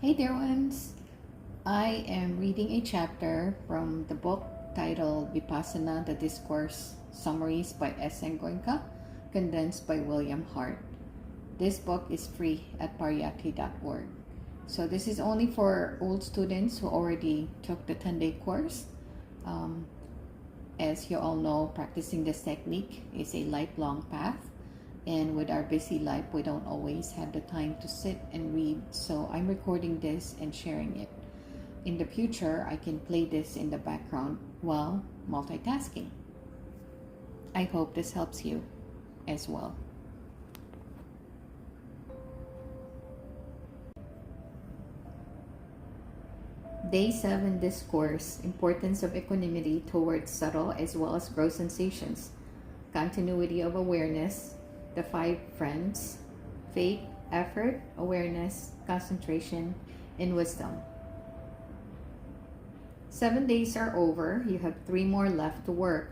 Hey dear ones! I am reading a chapter from the book titled Vipassana Discourse, summaries by S. N. Goenka, condensed by William Hart. This book is free at pariyatti.org. So this is only for old students who already took the 10-day course. As you all know, practicing this technique is a lifelong path. And with our busy life, we don't always have the time to sit and read. So I'm recording this and sharing it. In the future, I can play this in the background while multitasking. I hope this helps you as well. Day 7 Discourse, Importance of Equanimity towards Subtle as well as Gross Sensations, Continuity of Awareness, the 5 Friends, Faith, Effort, Awareness, Concentration, and Wisdom. 7 days are over. You have 3 more left to work.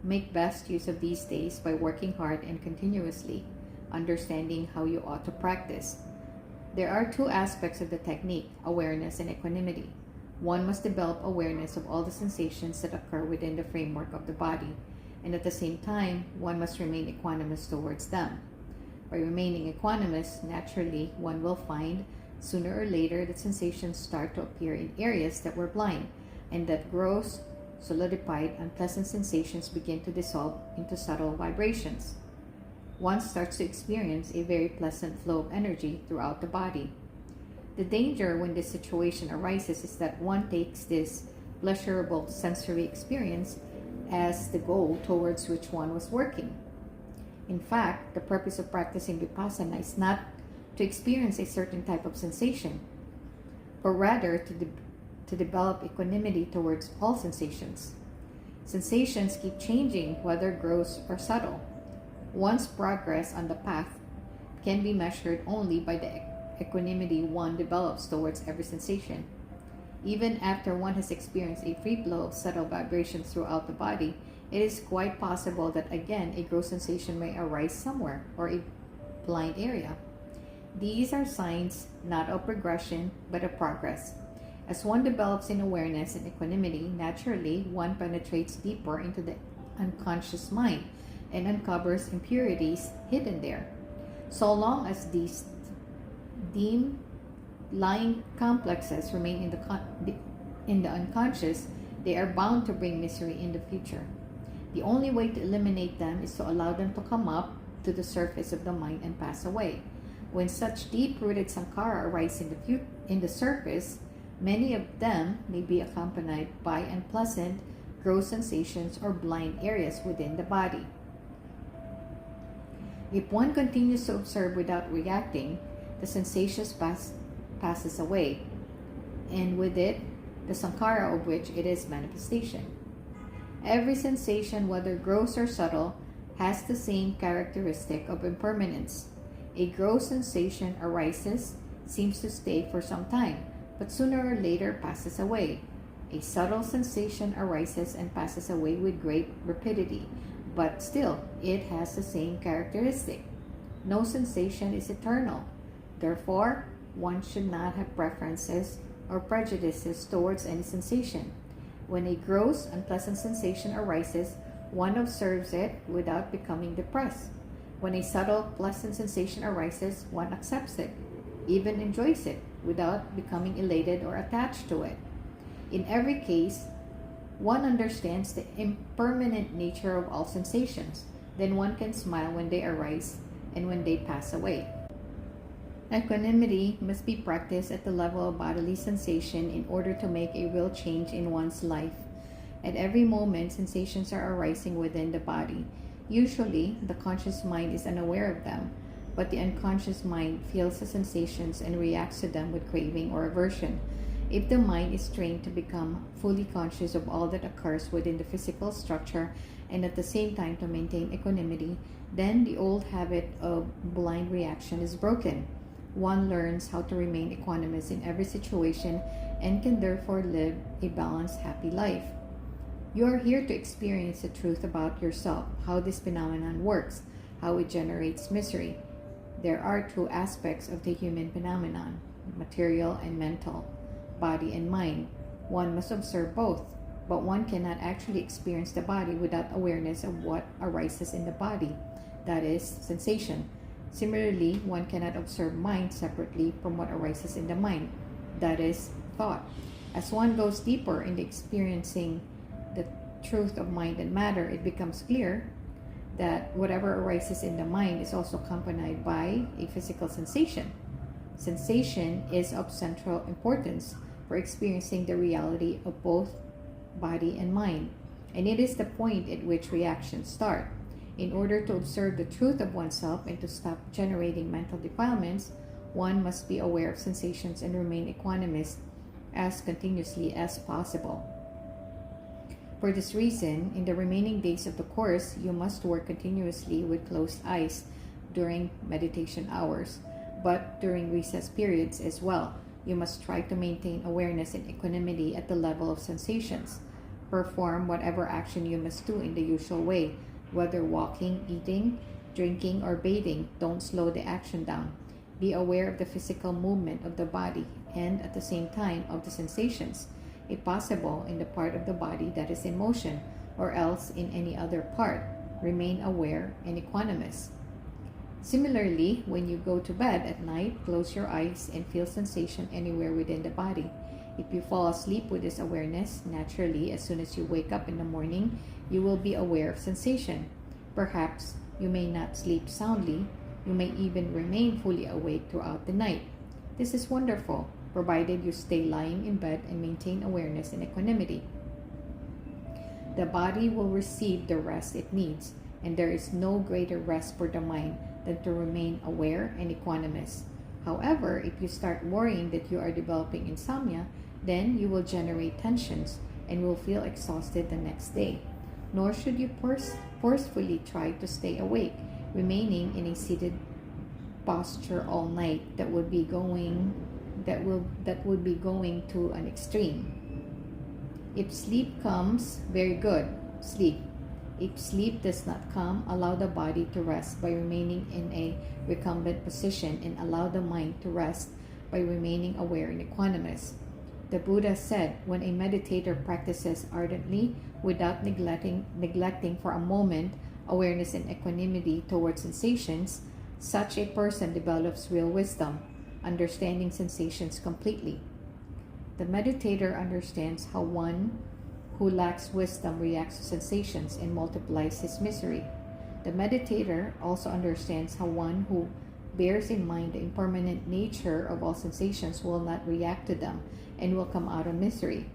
Make best use of these days by working hard and continuously, understanding how you ought to practice. There are 2 aspects of the technique, awareness and equanimity. One must develop awareness of all the sensations that occur within the framework of the body, and at the same time, one must remain equanimous towards them. By remaining equanimous, naturally, one will find sooner or later that sensations start to appear in areas that were blind, and that gross, solidified, unpleasant sensations begin to dissolve into subtle vibrations. One starts to experience a very pleasant flow of energy throughout the body. The danger when this situation arises is that one takes this pleasurable sensory experience as the goal towards which one was working. In fact, the purpose of practicing Vipassana is not to experience a certain type of sensation, but rather to develop equanimity towards all sensations. Sensations keep changing, whether gross or subtle. One's progress on the path can be measured only by the equanimity one develops towards every sensation. Even after one has experienced a free flow of subtle vibrations throughout the body, it is quite possible that again a gross sensation may arise somewhere or a blind area. These are signs not of progression but of progress. As one develops in awareness and equanimity, naturally one penetrates deeper into the unconscious mind and uncovers impurities hidden there. So long as these deemed lying complexes remain in the unconscious, they are bound to bring misery in the future. The only way to eliminate them is to allow them to come up to the surface of the mind and pass away. When such deep-rooted sankhara arise in the surface, many of them may be accompanied by unpleasant, gross sensations or blind areas within the body. If one continues to observe without reacting, the sensations passes away, and with it, the sankhara of which it is manifestation. Every sensation, whether gross or subtle, has the same characteristic of impermanence. A gross sensation arises, seems to stay for some time, but sooner or later passes away. A subtle sensation arises and passes away with great rapidity, but still, it has the same characteristic. No sensation is eternal. Therefore, one should not have preferences or prejudices towards any sensation. When a gross, unpleasant sensation arises, one observes it without becoming depressed. When a subtle, pleasant sensation arises, one accepts it, even enjoys it, without becoming elated or attached to it. In every case, one understands the impermanent nature of all sensations. Then one can smile when they arise and when they pass away. Equanimity must be practiced at the level of bodily sensation in order to make a real change in one's life. At every moment, sensations are arising within the body. Usually, the conscious mind is unaware of them, but the unconscious mind feels the sensations and reacts to them with craving or aversion. If the mind is trained to become fully conscious of all that occurs within the physical structure and at the same time to maintain equanimity, then the old habit of blind reaction is broken. One learns how to remain equanimous in every situation and can therefore live a balanced, happy life. You are here to experience the truth about yourself, how this phenomenon works, how it generates misery. There are two aspects of the human phenomenon, material and mental, body and mind. One must observe both, but one cannot actually experience the body without awareness of what arises in the body, that is, sensation. Similarly, one cannot observe mind separately from what arises in the mind, that is, thought. As one goes deeper in experiencing the truth of mind and matter, it becomes clear that whatever arises in the mind is also accompanied by a physical sensation. Sensation is of central importance for experiencing the reality of both body and mind, and it is the point at which reactions start. In order to observe the truth of oneself and to stop generating mental defilements, one must be aware of sensations and remain equanimous as continuously as possible. For this reason, in the remaining days of the course, you must work continuously with closed eyes during meditation hours, but during recess periods as well. You must try to maintain awareness and equanimity at the level of sensations. Perform whatever action you must do in the usual way, whether walking, eating, drinking, or bathing. Don't slow the action down. Be aware of the physical movement of the body and at the same time of the sensations, if possible, in the part of the body that is in motion, or else in any other part. Remain aware and equanimous. Similarly, when you go to bed at night, close your eyes and feel sensation anywhere within the body. If you fall asleep with this awareness, naturally, as soon as you wake up in the morning, you will be aware of sensation. Perhaps you may not sleep soundly. You may even remain fully awake throughout the night. This is wonderful, provided you stay lying in bed and maintain awareness and equanimity. The body will receive the rest it needs, and there is no greater rest for the mind than to remain aware and equanimous. However, if you start worrying that you are developing insomnia, then you will generate tensions and will feel exhausted the next day. Nor should you forcefully try to stay awake, remaining in a seated posture all night. That would be going to an extreme. If sleep comes, very good, sleep. If sleep does not come, allow the body to rest by remaining in a recumbent position, and allow the mind to rest by remaining aware and equanimous. The Buddha said, when a meditator practices ardently without neglecting for a moment awareness and equanimity towards sensations, such a person develops real wisdom, understanding sensations completely. The meditator understands how one who lacks wisdom reacts to sensations and multiplies his misery. The meditator also understands how one who bears in mind the impermanent nature of all sensations will not react to them and will come out of misery.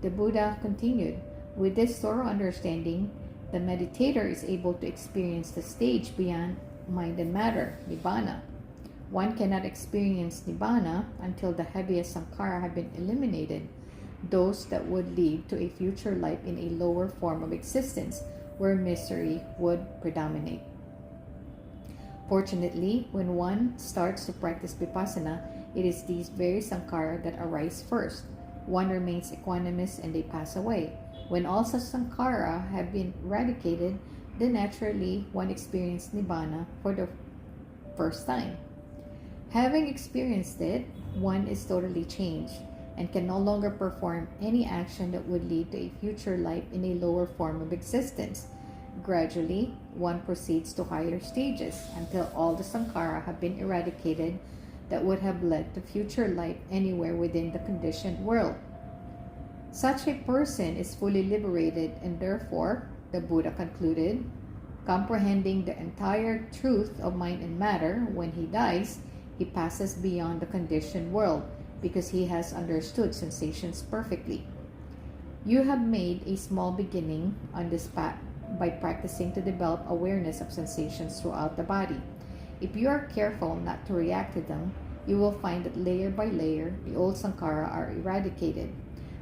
The Buddha continued, with this thorough understanding, the meditator is able to experience the stage beyond mind and matter, Nibbana. One cannot experience Nibbana until the heaviest sankhara have been eliminated, those that would lead to a future life in a lower form of existence where misery would predominate. Fortunately, when one starts to practice Vipassana, it is these very sankhara that arise first. One remains equanimous and they pass away. When all such sankhara have been eradicated, then naturally one experiences Nibbana for the first time. Having experienced it, one is totally changed and can no longer perform any action that would lead to a future life in a lower form of existence. Gradually, one proceeds to higher stages until all the sankhara have been eradicated that would have led to future life anywhere within the conditioned world. Such a person is fully liberated, and therefore, the Buddha concluded, comprehending the entire truth of mind and matter, when he dies, he passes beyond the conditioned world because he has understood sensations perfectly. You have made a small beginning on this path by practicing to develop awareness of sensations throughout the body. If you are careful not to react to them, you will find that layer by layer, the old sankhara are eradicated.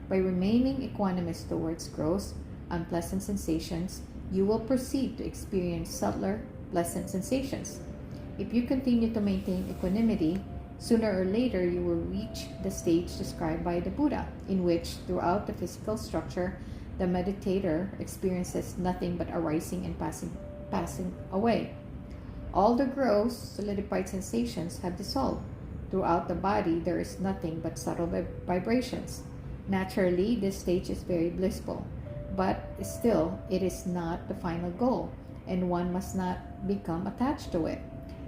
By remaining equanimous towards gross, unpleasant sensations, you will proceed to experience subtler, pleasant sensations. If you continue to maintain equanimity, sooner or later you will reach the stage described by the Buddha, in which, throughout the physical structure, the meditator experiences nothing but arising and passing away. All the gross, solidified sensations have dissolved. Throughout the body, there is nothing but subtle vibrations. Naturally, this stage is very blissful, but still, it is not the final goal, and one must not become attached to it.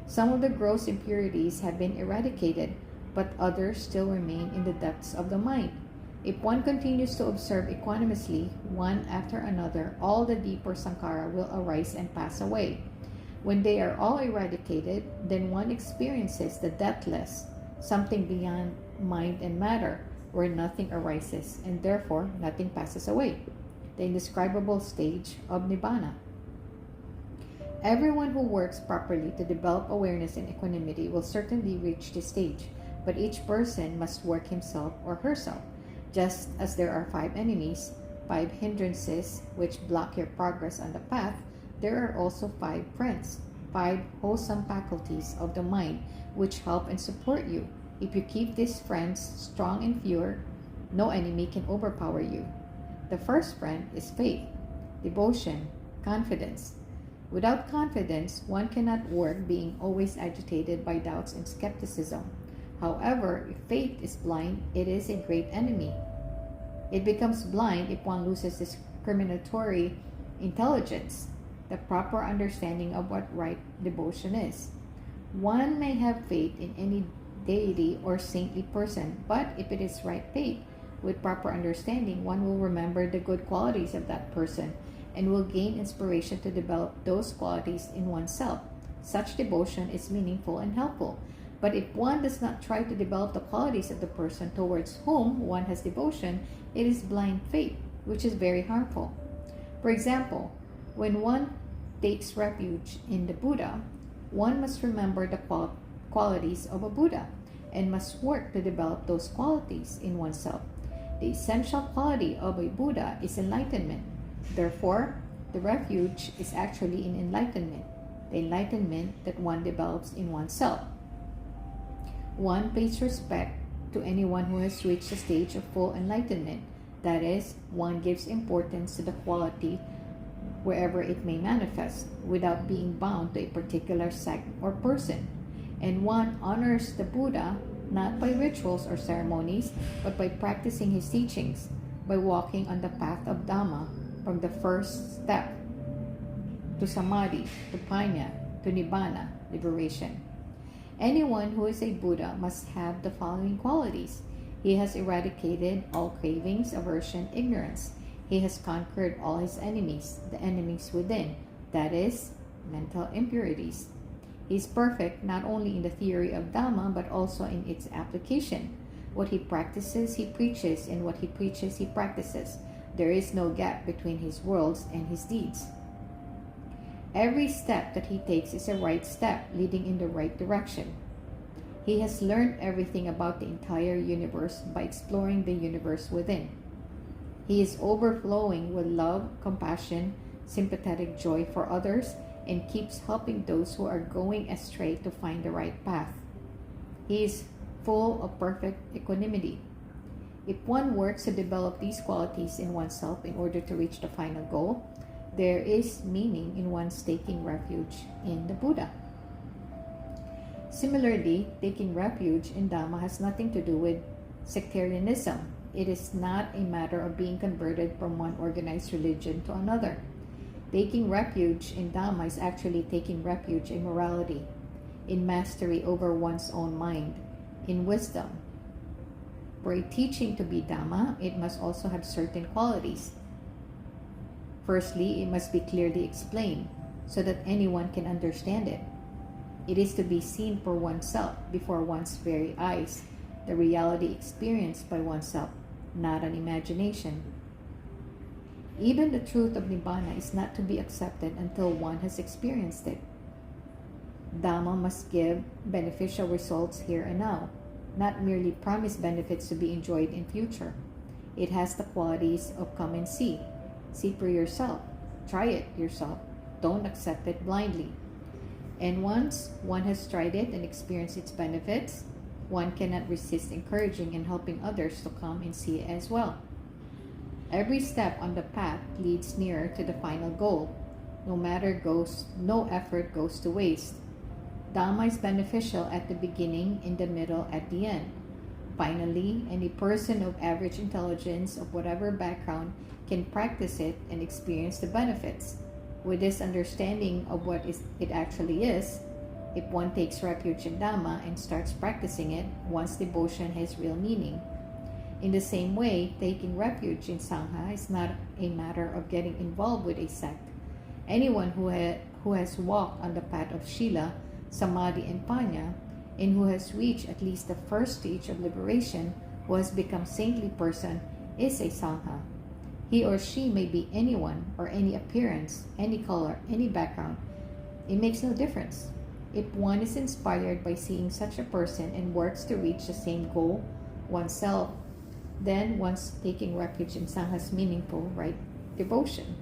Some of the gross impurities have been eradicated, but others still remain in the depths of the mind. If one continues to observe equanimously, one after another, all the deeper sankhara will arise and pass away. When they are all eradicated, then one experiences the deathless, something beyond mind and matter, where nothing arises and therefore nothing passes away, the indescribable stage of nibbana. Everyone who works properly to develop awareness and equanimity will certainly reach this stage, but each person must work himself or herself. Just as there are 5 enemies, 5 hindrances which block your progress on the path, there are also 5 friends, 5 wholesome faculties of the mind which help and support you. If you keep these friends strong and pure, no enemy can overpower you. The first friend is faith, devotion, confidence. Without confidence, one cannot work, being always agitated by doubts and skepticism. However, if faith is blind, it is a great enemy. It becomes blind if one loses discriminatory intelligence, the proper understanding of what right devotion is. One may have faith in any deity or saintly person, but if it is right faith, with proper understanding, one will remember the good qualities of that person and will gain inspiration to develop those qualities in oneself. Such devotion is meaningful and helpful. But if one does not try to develop the qualities of the person towards whom one has devotion, it is blind faith, which is very harmful. For example, when one takes refuge in the Buddha, one must remember the qualities of a Buddha and must work to develop those qualities in oneself. The essential quality of a Buddha is enlightenment. Therefore, the refuge is actually in enlightenment, the enlightenment that one develops in oneself. One pays respect to anyone who has reached the stage of full enlightenment. That is, one gives importance to the quality wherever it may manifest, without being bound to a particular sect or person. And one honors the Buddha not by rituals or ceremonies, but by practicing his teachings, by walking on the path of Dhamma, from the first step to samadhi, to panya, to nibbana, liberation. Anyone who is a Buddha must have the following qualities. He has eradicated all cravings, aversion, ignorance. He has conquered all his enemies, the enemies within, that is, mental impurities. He is perfect not only in the theory of Dhamma, but also in its application. What he practices, he preaches, and what he preaches, he practices. There is no gap between his words and his deeds. Every step that he takes is a right step, leading in the right direction. He has learned everything about the entire universe by exploring the universe within. He is overflowing with love, compassion, sympathetic joy for others, and keeps helping those who are going astray to find the right path. He is full of perfect equanimity. If one works to develop these qualities in oneself in order to reach the final goal, there is meaning in one's taking refuge in the Buddha. Similarly, taking refuge in Dhamma has nothing to do with sectarianism. It is not a matter of being converted from one organized religion to another. Taking refuge in Dhamma is actually taking refuge in morality, in mastery over one's own mind, in wisdom. For a teaching to be Dhamma, it must also have certain qualities. Firstly, it must be clearly explained so that anyone can understand it. It is to be seen for oneself before one's very eyes, the reality experienced by oneself, not an imagination. Even the truth of Nibbana is not to be accepted until one has experienced it. Dhamma must give beneficial results here and now, not merely promise benefits to be enjoyed in future. It has the qualities of come and see. See for yourself. Try it yourself. Don't accept it blindly. And once one has tried it and experienced its benefits, one cannot resist encouraging and helping others to come and see it as well. Every step on the path leads nearer to the final goal. No effort goes to waste. Dhamma is beneficial at the beginning, in the middle, at the end. Finally, any person of average intelligence, of whatever background, can practice it and experience the benefits. With this understanding of what it actually is, if one takes refuge in Dhamma and starts practicing it, one's devotion has real meaning. In the same way, taking refuge in Sangha is not a matter of getting involved with a sect. Anyone who has walked on the path of Shila, Samadhi, and Panya, and who has reached at least the first stage of liberation, who has become saintly person, is a Sangha. He or she may be anyone or any appearance, any color, any background. It makes no difference. If one is inspired by seeing such a person and works to reach the same goal, oneself, then one's taking refuge in Sangha's meaningful right devotion.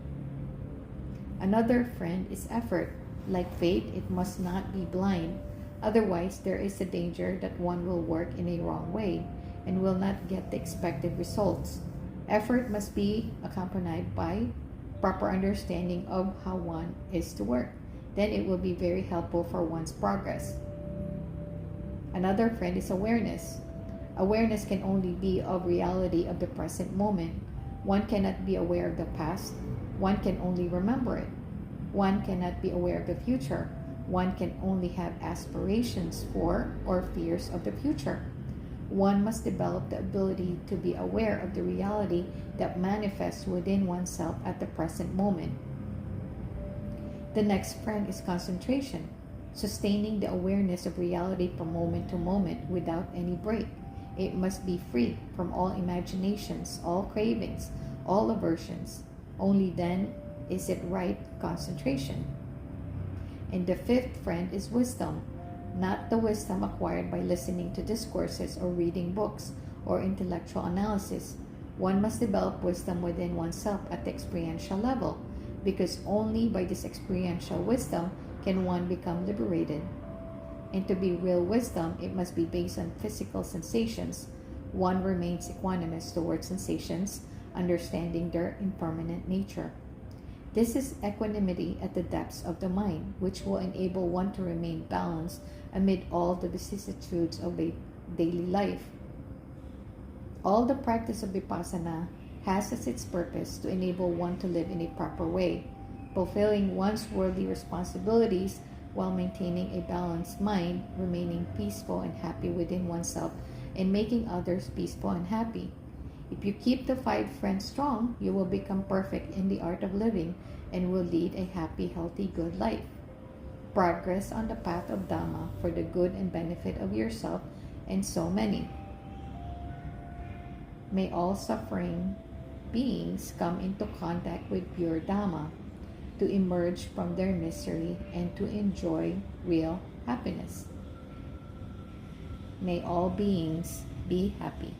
Another friend is effort. Like faith, it must not be blind. Otherwise, there is a danger that one will work in a wrong way and will not get the expected results. Effort must be accompanied by proper understanding of how one is to work. Then it will be very helpful for one's progress. Another friend is awareness. Awareness can only be of reality of the present moment. One cannot be aware of the past. One can only remember it. One cannot be aware of the future. One can only have aspirations for or fears of the future. One must develop the ability to be aware of the reality that manifests within oneself at the present moment. The next friend is concentration, sustaining the awareness of reality from moment to moment without any break. It must be free from all imaginations, all cravings, all aversions. Only then is it right concentration. And the fifth friend is wisdom, not the wisdom acquired by listening to discourses or reading books or intellectual analysis. One must develop wisdom within oneself at the experiential level, because only by this experiential wisdom can one become liberated. And to be real wisdom, it must be based on physical sensations. One remains equanimous towards sensations, understanding their impermanent nature. This is equanimity at the depths of the mind, which will enable one to remain balanced amid all the vicissitudes of a daily life. All the practice of Vipassana has as its purpose to enable one to live in a proper way, fulfilling one's worldly responsibilities while maintaining a balanced mind, remaining peaceful and happy within oneself, and making others peaceful and happy. If you keep the five friends strong, you will become perfect in the art of living and will lead a happy, healthy, good life. Progress on the path of Dhamma for the good and benefit of yourself and so many. May all suffering beings come into contact with pure Dhamma to emerge from their misery and to enjoy real happiness. May all beings be happy.